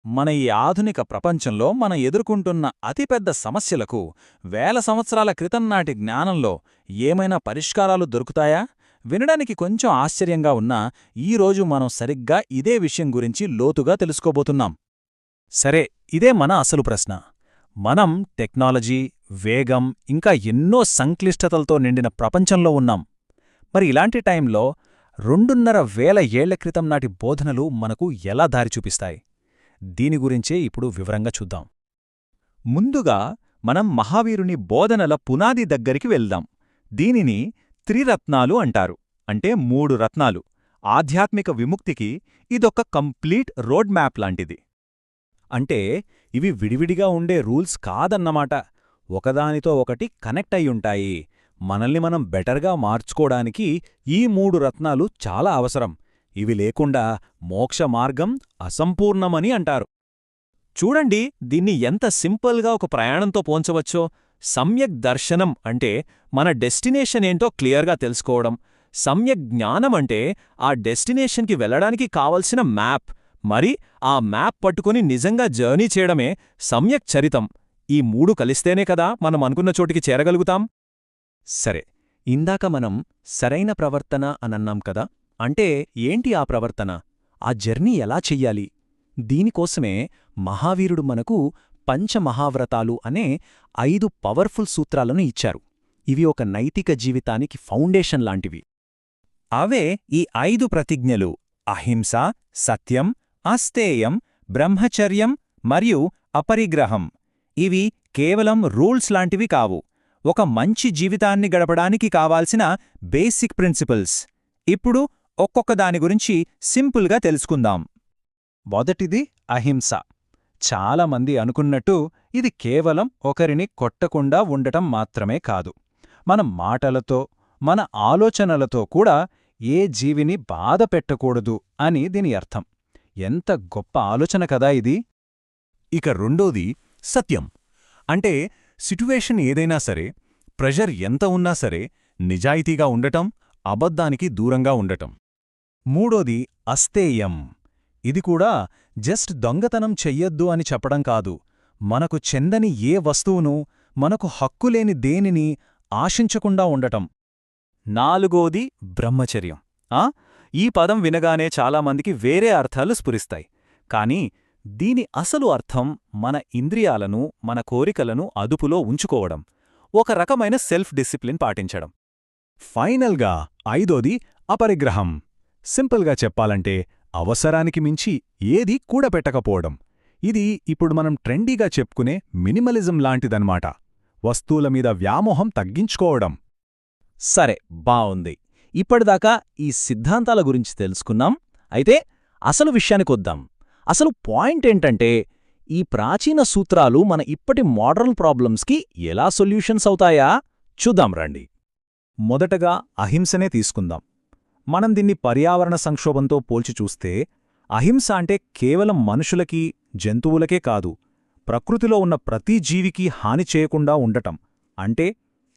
మన ఈ ఆధునిక ప్రపంచంలో మనం ఎదుర్కొంటున్న అతిపెద్ద సమస్యలకు వేల సంవత్సరాల క్రితం నాటి జ్ఞానంలో ఏమైనా పరిష్కారాలు దొరుకుతాయా? వినడానికి కొంచెం ఆశ్చర్యంగా ఉన్నా ఈరోజు మనం సరిగ్గా ఇదే విషయం గురించి లోతుగా తెలుసుకోబోతున్నాం. సరే, ఇదే మన అసలు ప్రశ్న. మనం టెక్నాలజీ, వేగం, ఇంకా ఎన్నో సంక్లిష్టతలతో నిండిన ప్రపంచంలో ఉన్నాం. మరి ఇలాంటి టైంలో 2,500 ఏళ్ల క్రితం నాటి బోధనలు మనకు ఎలా దారి చూపిస్తాయి? దీని గురించే ఇప్పుడు వివరంగా చూద్దాం. ముందుగా మనం మహావీరుని బోధనల పునాది దగ్గరికి వెళ్దాం. దీనిని త్రిరత్నాలు అంటారు. అంటే 3 రత్నాలు. ఆధ్యాత్మిక విముక్తికి ఇదొక కంప్లీట్ రోడ్ మ్యాప్ లాంటిది. అంటే ఇవి విడివిడిగా ఉండే రూల్స్ కాదన్నమాట. ఒకదానితో ఒకటి కనెక్ట్ అయ్యుంటాయి. మనల్ని మనం బెటర్గా మార్చుకోడానికి ఈ 3 రత్నాలు చాలా అవసరం. ఇవి లేకుండా మోక్ష మార్గం అసంపూర్ణమని అంటారు. చూడండి, దీన్ని ఎంత సింపుల్గా ఒక ప్రయాణంతో పోల్చవచ్చో. సమ్యక్ దర్శనం అంటే మన డెస్టినేషన్ ఏంటో క్లియర్గా తెలుసుకోవడం. సమ్యక్ జ్ఞానం అంటే ఆ డెస్టినేషన్కి వెళ్లడానికి కావలసిన మ్యాప్. మరి ఆ మ్యాప్ పట్టుకుని నిజంగా జర్నీ చేయడమే సమ్యక్ చరితం. ఈ 3 కలిస్తేనే కదా మనం అనుకున్న చోటికి చేరగలుగుతాం. సరే, ఇందాక మనం సరైన ప్రవర్తన అనన్నాం కదా. అంటే ఏంటి ఆ ప్రవర్తన? ఆ జర్నీ ఎలా చెయ్యాలి? దీనికోసమే మహావీరుడు మనకు పంచమహావ్రతాలు అనే 5 పవర్ఫుల్ సూత్రాలను ఇచ్చారు. ఇవి ఒక నైతిక జీవితానికి ఫౌండేషన్ లాంటివి. అవే ఈ 5 ప్రతిజ్ఞలు: అహింస, సత్యం, అస్తేయం, బ్రహ్మచర్యం మరియు అపరిగ్రహం. ఇవి కేవలం రూల్స్ లాంటివి కావు, ఒక మంచి జీవితాన్ని గడపడానికి కావాల్సిన బేసిక్ ప్రిన్సిపల్స్. ఇప్పుడు ఒక్కొక్క దాని గురించి సింపుల్గా తెలుసుకుందాం. మొదటిది అహింస. చాలామంది అనుకున్నట్టు ఇది కేవలం ఒకరిని కొట్టకుండా ఉండటం మాత్రమే కాదు. మన మాటలతో, మన ఆలోచనలతో కూడా ఏ జీవిని బాధ పెట్టకూడదు అని దీని అర్థం. ఎంత గొప్ప ఆలోచన కదా ఇది! ఇక రెండోది సత్యం. అంటే సిట్యువేషన్ ఏదైనా సరే, ప్రెషర్ ఎంత ఉన్నా సరే, నిజాయితీగా ఉండటం, అబద్ధానికి దూరంగా ఉండటం. మూడోది అస్తేయం. ఇది కూడా జస్ట్ దొంగతనం చెయ్యొద్దు అని చెప్పడం కాదు. మనకు చెందని ఏ వస్తువునూ, మనకు హక్కులేని దేనిని ఆశించకుండా ఉండటం. నాలుగోది బ్రహ్మచర్యం. ఈ పదం వినగానే చాలామందికి వేరే అర్థాలు స్ఫురిస్తాయి. కానీ దీని అసలు అర్థం మన ఇంద్రియాలను, మన కోరికలను అదుపులో ఉంచుకోవడం, ఒక రకమైన సెల్ఫ్ డిసిప్లిన్ పాటించడం. ఫైనల్గా ఐదోది అపరిగ్రహం. సింపుల్గా చెప్పాలంటే అవసరానికి మించి ఏదీ కూడపెట్టకపోవడం. ఇది ఇప్పుడు మనం ట్రెండీగా చెప్పుకునే మినిమలిజం లాంటిదన్నమాట. వస్తువుల మీద వ్యామోహం తగ్గించుకోవడం. సరే, బావుంది. ఇప్పటిదాకా ఈ సిద్ధాంతాల గురించి తెలుసుకున్నాం. అయితే అసలు విషయానికొద్దాం. అసలు పాయింట్ ఏంటంటే, ఈ ప్రాచీన సూత్రాలు మన ఇప్పటి మోడర్న్ ప్రాబ్లమ్స్కి ఎలా సొల్యూషన్స్ అవుతాయా చూద్దాం రండి. మొదటగా అహింసనే తీసుకుందాం. మనం దీన్ని పర్యావరణ సంక్షోభంతో పోల్చి చూస్తే, అహింస అంటే కేవలం మనుషులకి, జంతువులకే కాదు, ప్రకృతిలో ఉన్న ప్రతి జీవికి హాని చేయకుండా ఉండటం. అంటే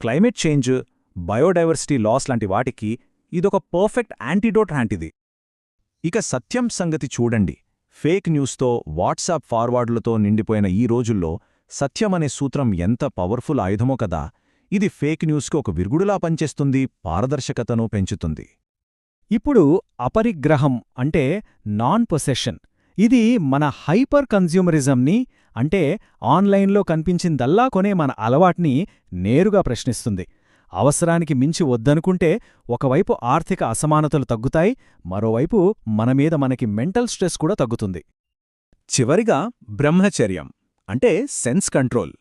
క్లైమేట్ చేంజ్, బయోడైవర్సిటీ లాస్ లాంటి వాటికి ఇదొక పర్ఫెక్ట్ యాంటీడోట్ లాంటిది. ఇక సత్యం సంగతి చూడండి. ఫేక్ న్యూస్తో, వాట్సాప్ ఫార్వర్డ్లతో నిండిపోయిన ఈ రోజుల్లో సత్యమనే సూత్రం ఎంత పవర్ఫుల్ ఆయుధమో కదా. ఇది ఫేక్ న్యూస్కి ఒక విరుగుడులా పనిచేస్తుంది, పారదర్శకతను పెంచుతుంది. ఇప్పుడు అపరిగ్రహం అంటే నాన్ పొసెషన్. ఇది మన హైపర్ కన్జ్యూమరిజంని, అంటే ఆన్లైన్లో కనిపించిందల్లా కొనే మన అలవాట్ని నేరుగా ప్రశ్నిస్తుంది. అవసరానికి మించి వద్దనుకుంటే ఒకవైపు ఆర్థిక అసమానతలు తగ్గుతాయి, మరోవైపు మనమీద మనకి మెంటల్ స్ట్రెస్ కూడా తగ్గుతుంది. చివరిగా బ్రహ్మచర్యం అంటే సెన్స్ కంట్రోల్.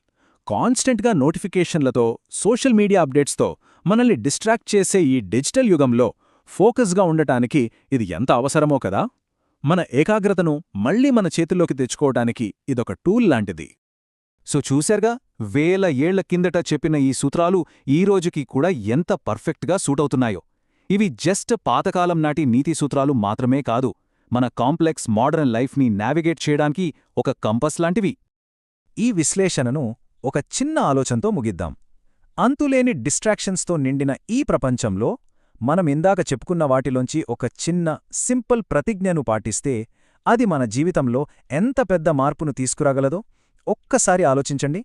కాన్స్టెంట్గా నోటిఫికేషన్లతో, సోషల్ మీడియా అప్డేట్స్తో మనల్ని డిస్ట్రాక్ట్ చేసే ఈ డిజిటల్ యుగంలో ఫోకస్గా ఉండటానికి ఇది ఎంత అవసరమో కదా. మన ఏకాగ్రతను మళ్లీ మన చేతుల్లోకి తెచ్చుకోవడానికి ఇదొక టూల్ లాంటిది. సో చూశారుగా, వేల ఏళ్ల కిందట చెప్పిన ఈ సూత్రాలు ఈ రోజుకి కూడా ఎంత పర్ఫెక్ట్గా సూటవుతున్నాయో. ఇవి జస్ట్ పాతకాలం నాటి నీతి సూత్రాలు మాత్రమే కాదు, మన కాంప్లెక్స్ మోడర్న్ లైఫ్ని నావిగేట్ చేయడానికి ఒక కంపస్ లాంటివి. ఈ విశ్లేషణను ఒక చిన్న ఆలోచనతో ముగిద్దాం. అంతులేని డిస్ట్రాక్షన్స్తో నిండిన ఈ ప్రపంచంలో మనమిందాక చెప్పుకున్న వాటిలోంచి ఒక చిన్న సింపుల్ ప్రతిజ్ఞను పాటిస్తే అది మన జీవితంలో ఎంత పెద్ద మార్పును తీసుకురాగలదో ఒక్కసారి ఆలోచించండి.